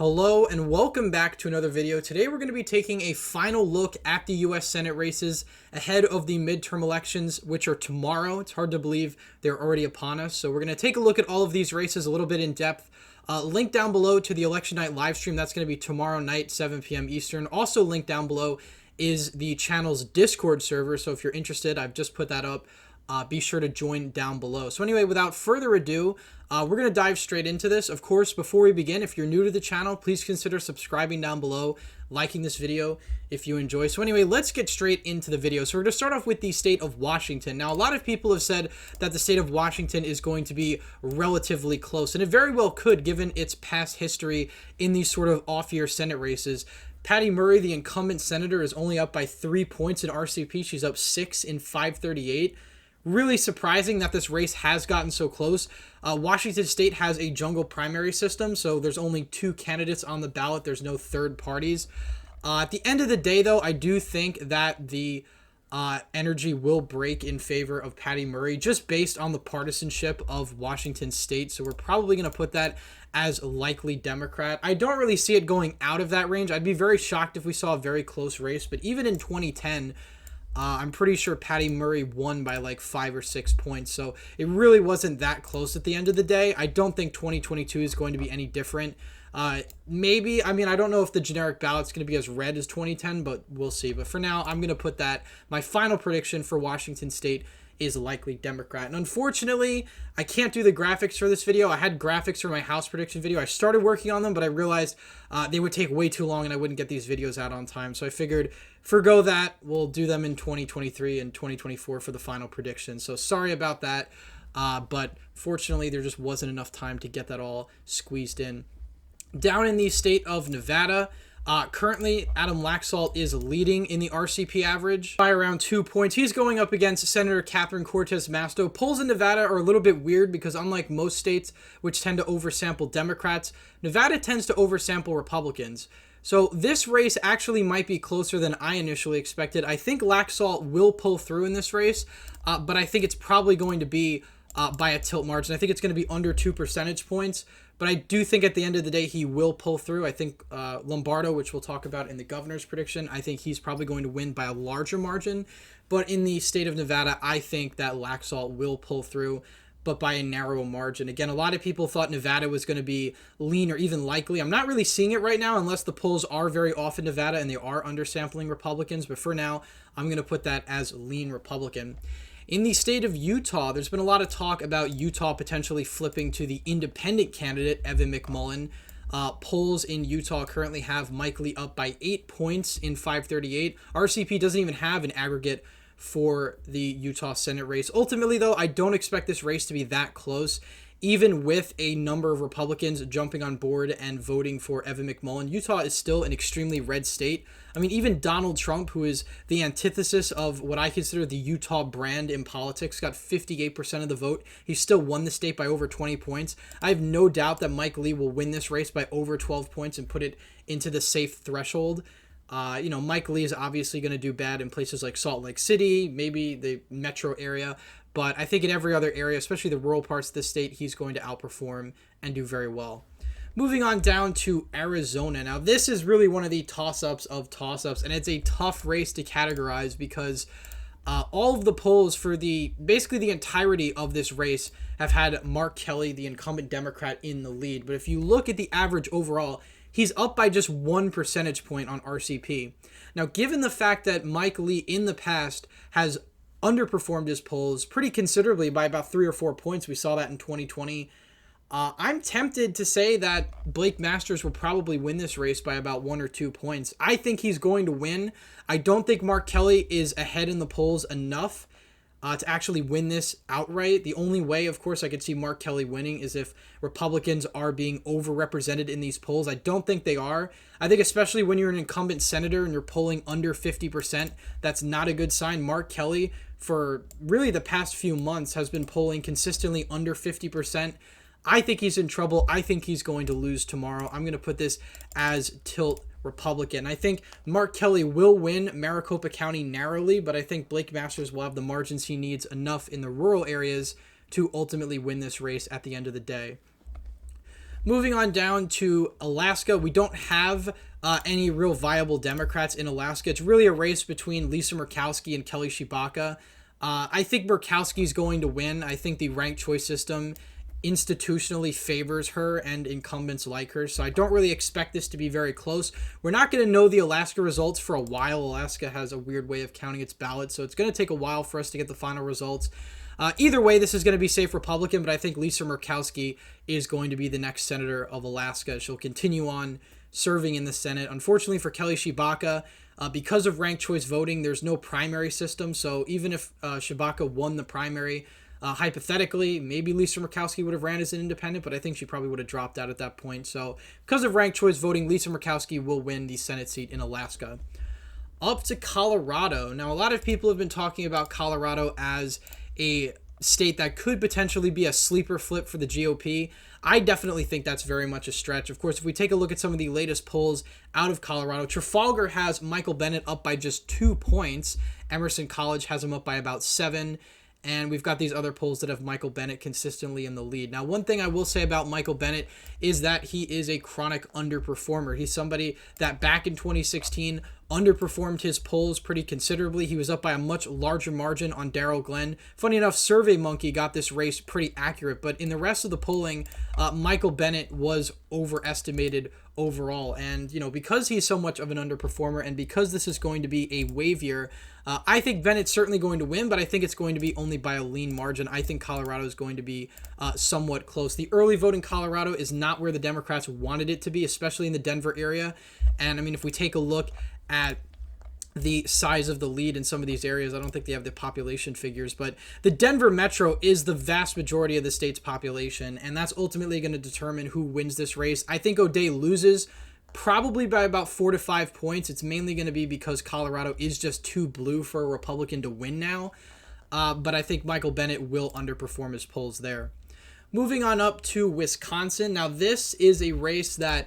Hello and welcome back to another video. Today we're going to be taking a final look at the U.S. Senate races ahead of the midterm elections, which are tomorrow. It's hard to believe they're already upon us. So we're going to take a look at all of these races a little bit in depth. Link down below to the election night live stream. That's going to be tomorrow night, 7 p.m. Eastern. Also linked down below is the channel's Discord server. So if you're interested, I've just put that up. Be sure to join down below. So anyway, without further ado, we're going to dive straight into this. Of course, before we begin, if you're new to the channel, please consider subscribing down below, liking this video if you enjoy. So anyway, let's get straight into the video. So we're going to start off with the state of Washington. Now, a lot of people have said that the state of Washington is going to be relatively close, and it very well could, given its past history in these sort of off-year Senate races. Patty Murray, the incumbent senator, is only up by 3 points in RCP. She's up 6 in 538. Really surprising that this race has gotten so close. Washington State has a jungle primary system, so there's only 2 candidates on the ballot. There's no third parties. At the end of the day, though, I do think that the energy will break in favor of Patty Murray just based on the partisanship of Washington State. So we're probably going to put that as likely Democrat. I don't really see it going out of that range. I'd be very shocked if we saw a very close race, but even in 2010, I'm pretty sure Patty Murray won by like 5 or 6 points. So it really wasn't that close at the end of the day. I don't think 2022 is going to be any different. Maybe, I mean, I don't know if the generic ballot's going to be as red as 2010, but we'll see. But for now, I'm going to put that, my final prediction for Washington State is likely Democrat. And unfortunately, I can't do the graphics for this video. I had graphics for my House prediction video. I started working on them, but I realized they would take way too long and I wouldn't get these videos out on time. So I figured, forgo that. We'll do them in 2023 and 2024 for the final prediction. So sorry about that. But fortunately, there just wasn't enough time to get that all squeezed in. Down in the state of Nevada, currently, Adam Laxalt is leading in the RCP average by around 2 points. He's going up against Senator Catherine Cortez Masto. Polls in Nevada are a little bit weird because unlike most states, which tend to oversample Democrats, Nevada tends to oversample Republicans. So this race actually might be closer than I initially expected. I think Laxalt will pull through in this race, but I think it's probably going to be by a tilt margin. I think it's going to be under 2 percentage points. But I do think at the end of the day, he will pull through. I think Lombardo, which we'll talk about in the governor's prediction, I think he's probably going to win by a larger margin. But in the state of Nevada, I think that Laxalt will pull through, but by a narrow margin. Again, a lot of people thought Nevada was going to be lean or even likely. I'm not really seeing it right now unless the polls are very off in Nevada and they are undersampling Republicans. But for now, I'm going to put that as lean Republican. In the state of Utah, there's been a lot of talk about Utah potentially flipping to the independent candidate, Evan McMullin. Polls in Utah currently have Mike Lee up by 8 points in 538. RCP doesn't even have an aggregate for the Utah Senate race. Ultimately, though, I don't expect this race to be that close. Even with a number of Republicans jumping on board and voting for Evan McMullin, Utah is still an extremely red state. I mean, even Donald Trump, who is the antithesis of what I consider the Utah brand in politics, got 58% of the vote. He still won the state by over 20 points. I have no doubt that Mike Lee will win this race by over 12 points and put it into the safe threshold. Mike Lee is obviously going to do bad in places like Salt Lake City, maybe the metro area. But I think in every other area, especially the rural parts of the state, he's going to outperform and do very well. Moving on down to Arizona. Now, this is really one of the toss-ups of toss-ups, and it's a tough race to categorize because all of the polls for basically the entirety of this race have had Mark Kelly, the incumbent Democrat, in the lead. But if you look at the average overall, he's up by just 1 percentage point on RCP. Now, given the fact that Mike Lee in the past has underperformed his polls pretty considerably by about 3 or 4 points. We saw that in 2020. I'm tempted to say that Blake Masters will probably win this race by about 1 or 2 points. I think he's going to win. I don't think Mark Kelly is ahead in the polls enough to actually win this outright. The only way, of course, I could see Mark Kelly winning is if Republicans are being overrepresented in these polls. I don't think they are. I think especially when you're an incumbent senator and you're polling under 50%, that's not a good sign. Mark Kelly, for really the past few months, has been polling consistently under 50%. I think he's in trouble. I think he's going to lose tomorrow. I'm going to put this as tilt Republican. I think Mark Kelly will win Maricopa County narrowly, but I think Blake Masters will have the margins he needs enough in the rural areas to ultimately win this race at the end of the day. Moving on down to Alaska, we don't have any real viable Democrats in Alaska. It's really a race between Lisa Murkowski and Kelly Tshibaka. I think Murkowski's going to win. I think the ranked choice system institutionally favors her and incumbents like her, so I don't really expect this to be very close. We're not going to know the Alaska results for a while. Alaska has a weird way of counting its ballots, so it's going to take a while for us to get the final results. Either way, this is going to be safe Republican, but I think Lisa Murkowski is going to be the next senator of Alaska. She'll continue on serving in the Senate. Unfortunately for Kelly Tshibaka, because of ranked choice voting, there's no primary system, so even if Tshibaka won the primary, hypothetically, maybe Lisa Murkowski would have ran as an independent, but I think she probably would have dropped out at that point. So because of ranked choice voting, Lisa Murkowski will win the Senate seat in Alaska. Up to Colorado. Now, a lot of people have been talking about Colorado as a state that could potentially be a sleeper flip for the GOP. I definitely think that's very much a stretch. Of course, if we take a look at some of the latest polls out of Colorado, Trafalgar has Michael Bennet up by just 2 points. Emerson College has him up by about 7. And we've got these other polls that have Michael Bennet consistently in the lead. Now, one thing I will say about Michael Bennet is that he is a chronic underperformer. He's somebody that back in 2016 underperformed his polls pretty considerably. He was up by a much larger margin on Darrell Glenn. Funny enough, SurveyMonkey got this race pretty accurate, but in the rest of the polling, Michael Bennet was overestimated overall. And, because he's so much of an underperformer and because this is going to be a wave year, I think Bennett's certainly going to win, but I think it's going to be only by a lean margin. I think Colorado is going to be somewhat close. The early vote in Colorado is not where the Democrats wanted it to be, especially in the Denver area. And, if we take a look at the size of the lead in some of these areas, I don't think they have the population figures, but the Denver metro is the vast majority of the state's population, and that's ultimately going to determine who wins this race. I think O'Day loses probably by about 4 to 5 points. It's mainly going to be because Colorado is just too blue for a Republican to win now, but I think Michael Bennet will underperform his polls there. Moving on up to Wisconsin. Now, this is a race that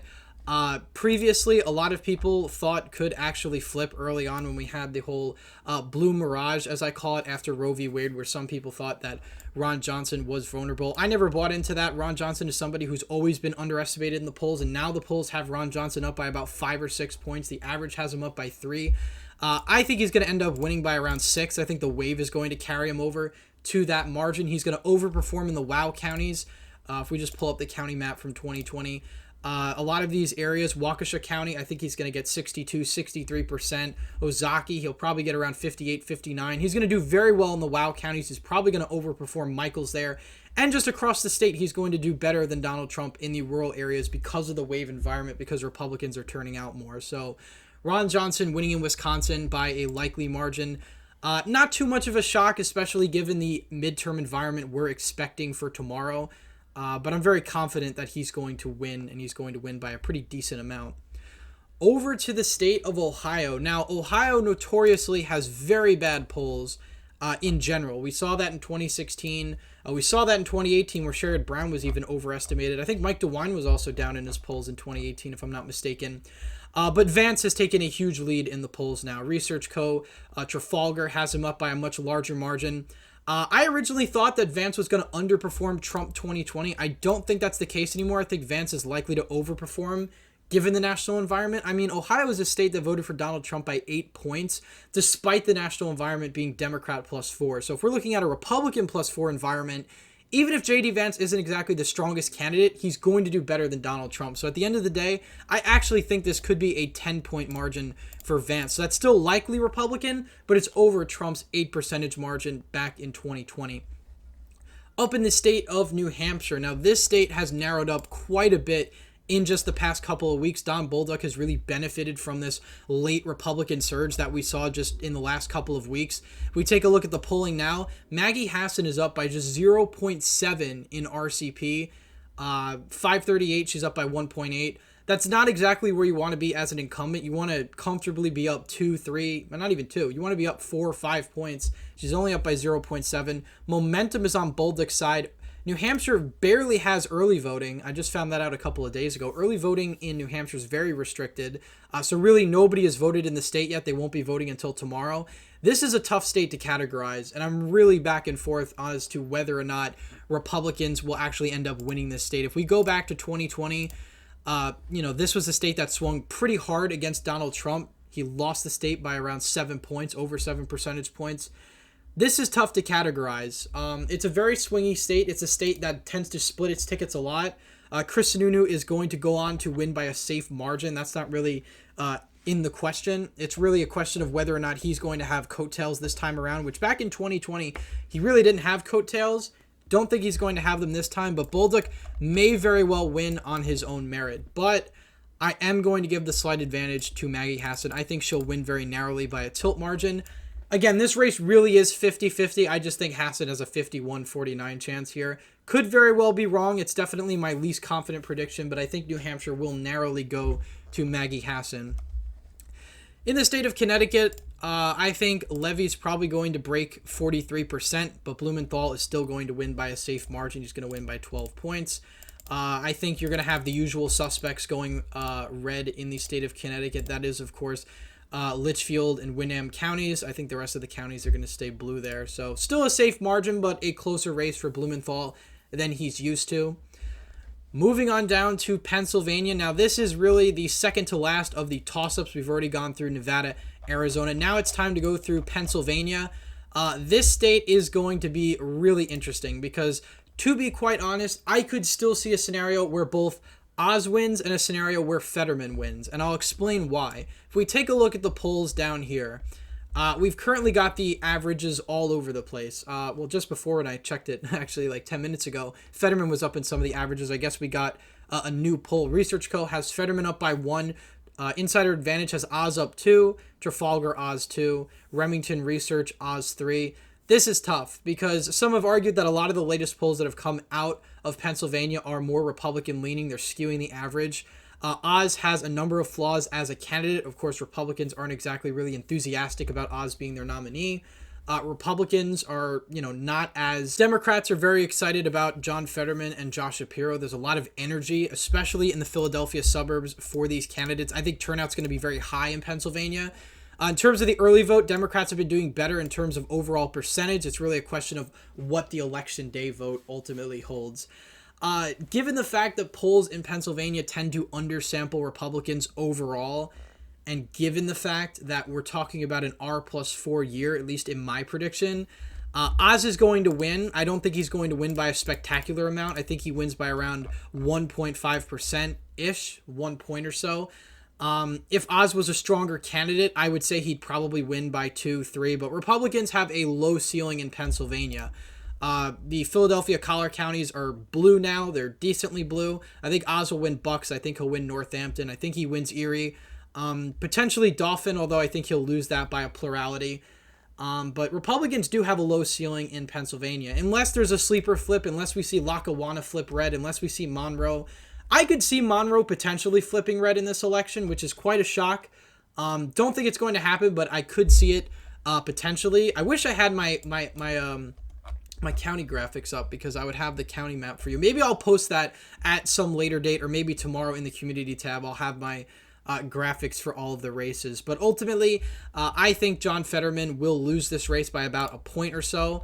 previously a lot of people thought could actually flip early on when we had the whole blue mirage, as I call it, after Roe v. Wade, where some people thought that Ron Johnson was vulnerable. I never bought into that. Ron Johnson is somebody who's always been underestimated in the polls, and now the polls have Ron Johnson up by about 5 or 6 points. The average has him up by 3. I think he's going to end up winning by around 6. I think the wave is going to carry him over to that margin. He's going to overperform in the WOW counties. If we just pull up the county map from 2020, a lot of these areas, Waukesha County, I think he's going to get 62, 63%. Ozaukee, he'll probably get around 58, 59. He's going to do very well in the WOW counties. He's probably going to overperform Michaels there. And just across the state, he's going to do better than Donald Trump in the rural areas because of the wave environment, because Republicans are turning out more. So Ron Johnson winning in Wisconsin by a likely margin. Not too much of a shock, especially given the midterm environment we're expecting for tomorrow. But I'm very confident that he's going to win, and he's going to win by a pretty decent amount. Over to the state of Ohio. Now, Ohio notoriously has very bad polls in general. We saw that in 2016. We saw that in 2018 where Sherrod Brown was even overestimated. I think Mike DeWine was also down in his polls in 2018, if I'm not mistaken. But Vance has taken a huge lead in the polls now. Research Co. Trafalgar has him up by a much larger margin. I originally thought that Vance was going to underperform Trump 2020. I don't think that's the case anymore. I think Vance is likely to overperform given the national environment. Ohio is a state that voted for Donald Trump by 8 points, despite the national environment being Democrat +4. So if we're looking at a Republican +4 environment, even if J.D. Vance isn't exactly the strongest candidate, he's going to do better than Donald Trump. So at the end of the day, I actually think this could be a 10-point margin for Vance. So that's still likely Republican, but it's over Trump's 8 percentage margin back in 2020. Up in the state of New Hampshire. Now, this state has narrowed up quite a bit in just the past couple of weeks. Don Bolduc has really benefited from this late Republican surge that we saw just in the last couple of weeks. If we take a look at the polling now, Maggie Hassan is up by just 0.7 in RCP. FiveThirtyEight, she's up by 1.8. That's not exactly where you want to be as an incumbent. You want to comfortably be up 2, 3, but not even 2. You want to be up 4 or 5 points. She's only up by 0.7. Momentum is on Bolduc's side. New Hampshire barely has early voting. I just found that out a couple of days ago. Early voting in New Hampshire is very restricted. So really nobody has voted in the state yet. They won't be voting until tomorrow. This is a tough state to categorize, and I'm really back and forth as to whether or not Republicans will actually end up winning this state. If we go back to 2020, this was a state that swung pretty hard against Donald Trump. He lost the state by around 7 points, over 7 percentage points. This is tough to categorize. It's a very swingy state. It's a state that tends to split its tickets a lot. Chris Sununu is going to go on to win by a safe margin. That's not really in the question. It's really a question of whether or not he's going to have coattails this time around, which back in 2020, he really didn't have coattails. Don't think he's going to have them this time, but Bolduc may very well win on his own merit. But I am going to give the slight advantage to Maggie Hassan. I think she'll win very narrowly by a tilt margin. Again, this race really is 50-50. I just think Hassan has a 51-49 chance here. Could very well be wrong. It's definitely my least confident prediction, but I think New Hampshire will narrowly go to Maggie Hassan. In the state of Connecticut, I think Levy's probably going to break 43%, but Blumenthal is still going to win by a safe margin. He's going to win by 12 points. I think you're going to have the usual suspects going red in the state of Connecticut. That is, of course, Litchfield and Windham counties. I think the rest of the counties are going to stay blue there. So still a safe margin, but a closer race for Blumenthal than he's used to. Moving on down to Pennsylvania. Now, this is really the second to last of the toss-ups. We've already gone through Nevada, Arizona. Now it's time to go through Pennsylvania. This state is going to be really interesting because, to be quite honest, I could still see a scenario where both Oz wins and a scenario where Fetterman wins, and I'll explain why. If we take a look at the polls down here, we've currently got the averages all over the place. Well, just before when I checked it, actually like 10 minutes ago, Fetterman was up in some of the averages. I guess we got a new poll. Research Co. has Fetterman up by 1. Insider Advantage has Oz up 2. Trafalgar Oz 2. Remington Research Oz 3. This is tough because some have argued that a lot of the latest polls that have come out of Pennsylvania are more Republican leaning. They're skewing the average. Oz has a number of flaws as a candidate. Of course, Republicans aren't exactly really enthusiastic about Oz being their nominee. Republicans are, not as... Democrats are very excited about John Fetterman and Josh Shapiro. There's a lot of energy, especially in the Philadelphia suburbs, for these candidates. I think turnout's going to be very high in Pennsylvania. In terms of the early vote, Democrats have been doing better in terms of overall percentage. It's really a question of what the election day vote ultimately holds. Given the fact that polls in Pennsylvania tend to undersample Republicans overall, and given the fact that we're talking about an R+4 year, at least in my prediction, Oz is going to win. I don't think he's going to win by a spectacular amount. I think he wins by around 1.5%-ish, 1 point or so. If Oz was a stronger candidate, I would say he'd probably win by 2, 3, but Republicans have a low ceiling in Pennsylvania. The Philadelphia collar counties are blue now. They're decently blue. I think Oz will win Bucks. I think he'll win Northampton. I think he wins Erie. Potentially Dauphin, although I think he'll lose that by a plurality. But Republicans do have a low ceiling in Pennsylvania. Unless there's a sleeper flip, unless we see Lackawanna flip red, unless we see Monroe. I could see Monroe potentially flipping red in this election, which is quite a shock. Don't think it's going to happen, but I could see it potentially. I wish I had my county graphics up because I would have the county map for you. Maybe I'll post that at some later date, or maybe tomorrow in the community tab. I'll have my graphics for all of the races. But ultimately, I think John Fetterman will lose this race by about a point or so.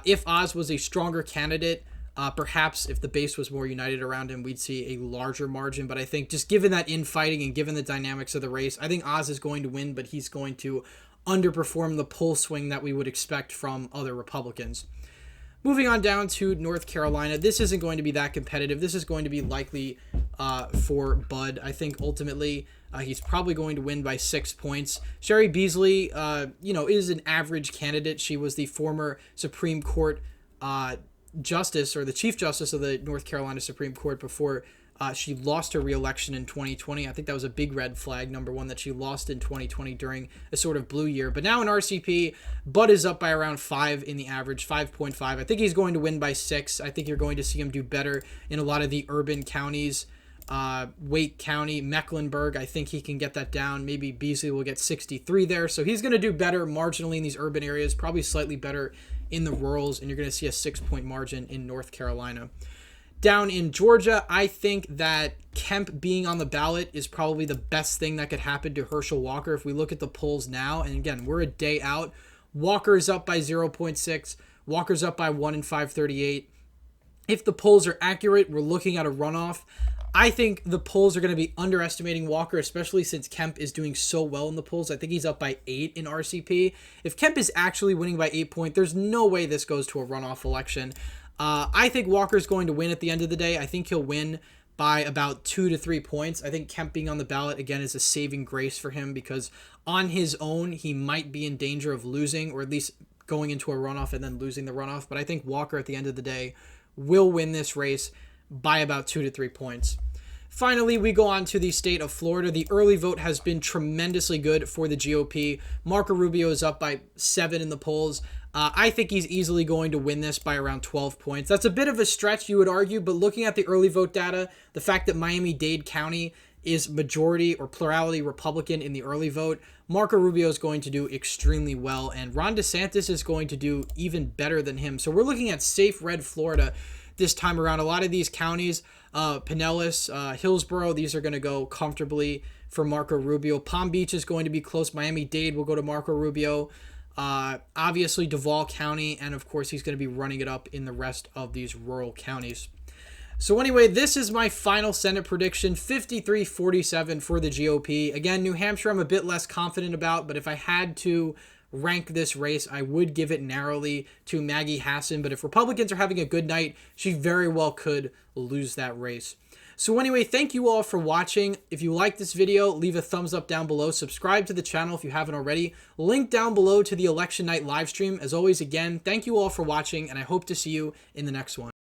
If Oz was a stronger candidate, perhaps if the base was more united around him, we'd see a larger margin. But I think just given that infighting and given the dynamics of the race, I think Oz is going to win, but he's going to underperform the poll swing that we would expect from other Republicans. Moving on down to North Carolina, this isn't going to be that competitive. This is going to be likely for Bud. I think ultimately he's probably going to win by 6 points. Sherry Beasley, is an average candidate. She was the former Supreme Court justice, or the Chief Justice of the North Carolina Supreme Court, before she lost her re-election in 2020. I think that was a big red flag, number one, that she lost in 2020 during a sort of blue year. But now in RCP, Bud is up by around 5 in the average, 5.5. I think he's going to win by 6. I think you're going to see him do better in a lot of the urban counties. Wake County, Mecklenburg, I think he can get that down. Maybe Beasley will get 63 there. So he's going to do better marginally in these urban areas, probably slightly better in the rurals, and you're going to see a 6-point margin in North Carolina. Down in Georgia, I think that Kemp being on the ballot is probably the best thing that could happen to Herschel Walker. If we look at the polls now, and again, we're a day out, Walker's up by 0.6. Walker's up by 1 in 538. If the polls are accurate, we're looking at a runoff. I think the polls are going to be underestimating Walker, especially since Kemp is doing so well in the polls. I think he's up by 8 in RCP. If Kemp is actually winning by 8 points, there's no way this goes to a runoff election. I think Walker's going to win at the end of the day. I think he'll win by about 2 to 3 points. I think Kemp being on the ballot, again, is a saving grace for him because on his own, he might be in danger of losing, or at least going into a runoff and then losing the runoff. But I think Walker, at the end of the day, will win this race by about 2 to 3 points. Finally, we go on to the state of Florida. The early vote has been tremendously good for the GOP. Marco Rubio is up by 7 in the polls. I think he's easily going to win this by around 12 points. That's a bit of a stretch, you would argue, but looking at the early vote data, the fact that Miami-Dade County is majority or plurality Republican in the early vote, Marco Rubio is going to do extremely well, and Ron DeSantis is going to do even better than him. So we're looking at safe red Florida this time around. A lot of these counties, Pinellas, Hillsborough, these are going to go comfortably for Marco Rubio. Palm Beach is going to be close. Miami-Dade will go to Marco Rubio. Obviously Duval County, and of course he's going to be running it up in the rest of these rural counties. So anyway, this is my final Senate prediction, 53-47 for the GOP. Again, New Hampshire I'm a bit less confident about, but if I had to rank this race, I would give it narrowly to Maggie Hassan. But if Republicans are having a good night, she very well could lose that race. So anyway, thank you all for watching. If you like this video, leave a thumbs up down below. Subscribe to the channel if you haven't already. Link down below to the election night live stream. As always, again, thank you all for watching, and I hope to see you in the next one.